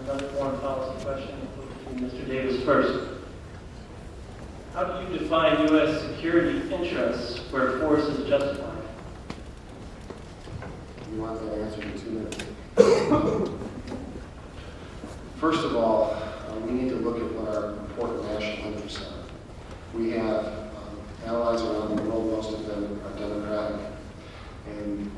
Another foreign policy question to Mr. Davis first. How do you define U.S. security interests where force is justified? You want that answer in 2 minutes? First of all, we need to look at what our important national interests are. We have allies around the world, most of them are democratic, and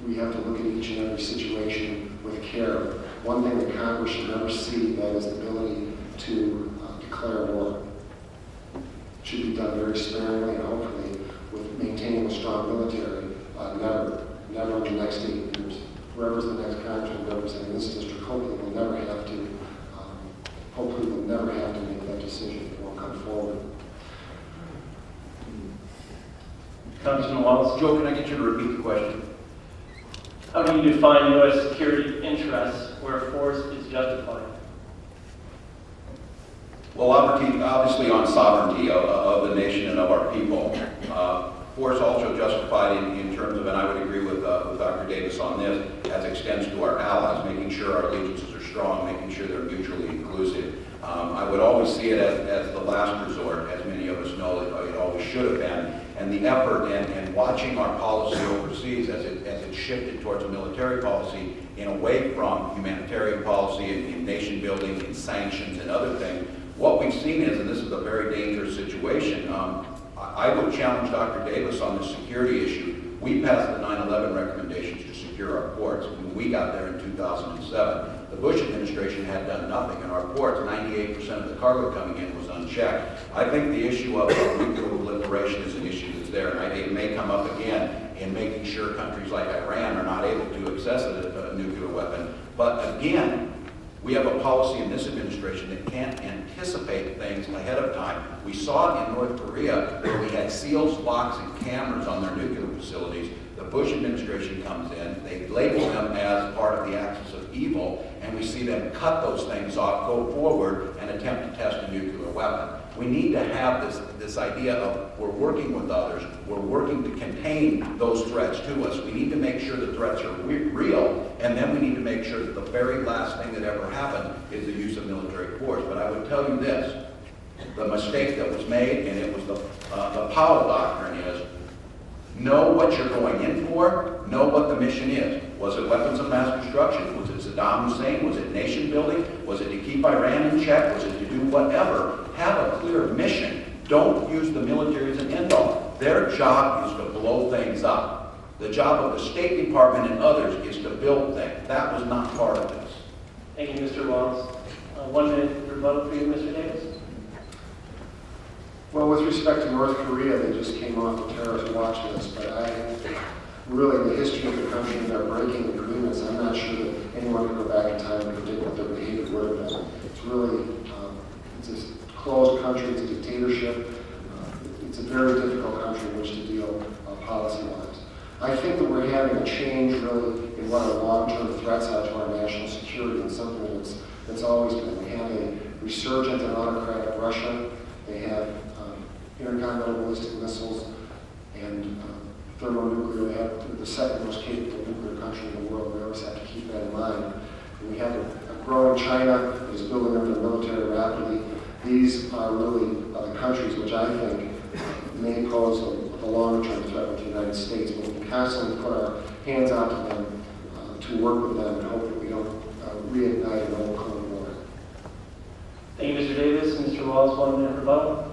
we have to look at each and every situation with care. One thing that Congress should never see, that is the ability to declare war. It should be done very sparingly and hopefully with maintaining a strong military. Never in the next 8 years. Whoever's the next congressman representing this district, hopefully will never have to make that decision. It won't come forward. Congressman Walz, Joe, can I get you to repeat the question? how do you define U.S. security interests where force is justified? Well, obviously on sovereignty of the nation and of our people. Force also justified in terms of, and I would agree with Dr. Davis on this, as extends to our allies, making sure our allegiances are strong, making sure they're mutually inclusive. I would always see it as the last resort, as many of us know it always should have been. And the effort and watching our policy overseas as it shifted towards a military policy and away from humanitarian policy and nation building and sanctions and other things, what we've seen is, and this is a very dangerous situation, I would challenge Dr. Davis on the security issue. We passed the 9/11 recommendations to secure our ports when we got there in 2007. The Bush administration had done nothing, and our ports, 98% of the cargo coming in was unchecked. I think the issue of nuclear proliferation is an issue that's there, and it may come up again in making sure countries like Iran are not able to access a nuclear weapon. But again, we have a policy in this administration that can't anticipate things ahead of time. We saw it in North Korea where we had seals, locks, and cameras on their nuclear facilities. The Bush administration comes in, they label them as part of the axis of evil, and we see them cut those things off, go forward, and attempt to test a nuclear weapon. We need to have this idea of we're working with others, we're working to contain those threats to us. We need to make sure the threats are real, and then we need to make sure that the very last thing that ever happened is the use of military force. But I would tell you this, the mistake that was made, and it was the Powell Doctrine, is know what you're going in for, know what the mission is. Was it weapons of mass destruction? Was it Saddam Hussein? Was it nation building? Was it to keep Iran in check? Was it to do whatever? Have a clear mission. Don't use the military as an end-all. Their job is to blow things up. The job of the State Department and others is to build things. That was not part of this. Thank you, Mr. Walz. 1 minute rebuttal for you, Mr. Davis. Well, with respect to North Korea, they just came off the terrorist watch list, but really, the history of the country and their breaking agreements, I'm not sure that anyone can go back in time and predict what their behavior would have been. It's really, it's a closed country, it's a dictatorship. It's a very difficult country in which to deal policy-wise. I think that we're having a change, really, in what our long-term threats are to our national security, and something that's always been. We have a resurgent and autocratic Russia. They have intercontinental ballistic missiles and thermonuclear. They have the second most capable nuclear country in the world. We always have to keep that in mind. And we have a growing China that is building up their military rapidly. These are really the countries which I think may pose a longer-term threat with the United States. But we constantly put our hands out to them to work with them and hope that we don't reignite an old Cold War. Thank you, Mr. Davis. Mr. Walz, 1 minute rebuttal.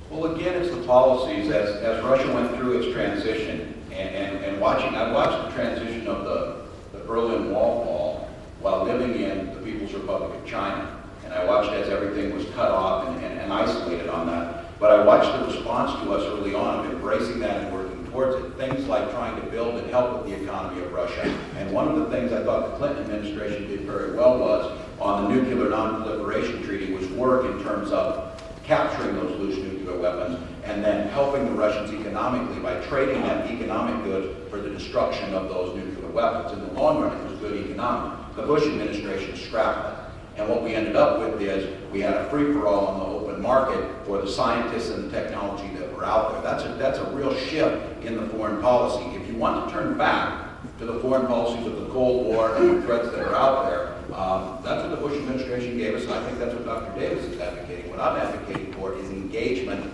Well, again, it's the policies as Russia went through its transition and watching. I watched the transition of the Berlin Wall fall while living in the People's Republic of China. And I watched as everything was cut off and isolated on that. But I watched the response to us early on of embracing that and working towards it. Things like trying to build and help with the economy of Russia. And one of the things I thought the Clinton administration did very well was on the nuclear non-proliferation treaty was work in terms of capturing those loose nuclear weapons and then helping the Russians economically by trading them economic goods for the destruction of those nuclear weapons. In the long run, it was good economic. The Bush administration scrapped that. And what we ended up with is we had a free-for-all on the open market for the scientists and the technology that were out there. That's a real shift in the foreign policy. If you want to turn back to the foreign policies of the Cold War and the threats that are out there, That's what the Bush administration gave us, and I think that's what Dr. Davis is advocating. What I'm advocating for is engagement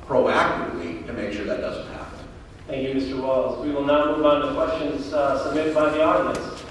proactively to make sure that doesn't happen. Thank you, Mr. Walz. We will now move on to questions submitted by the audience.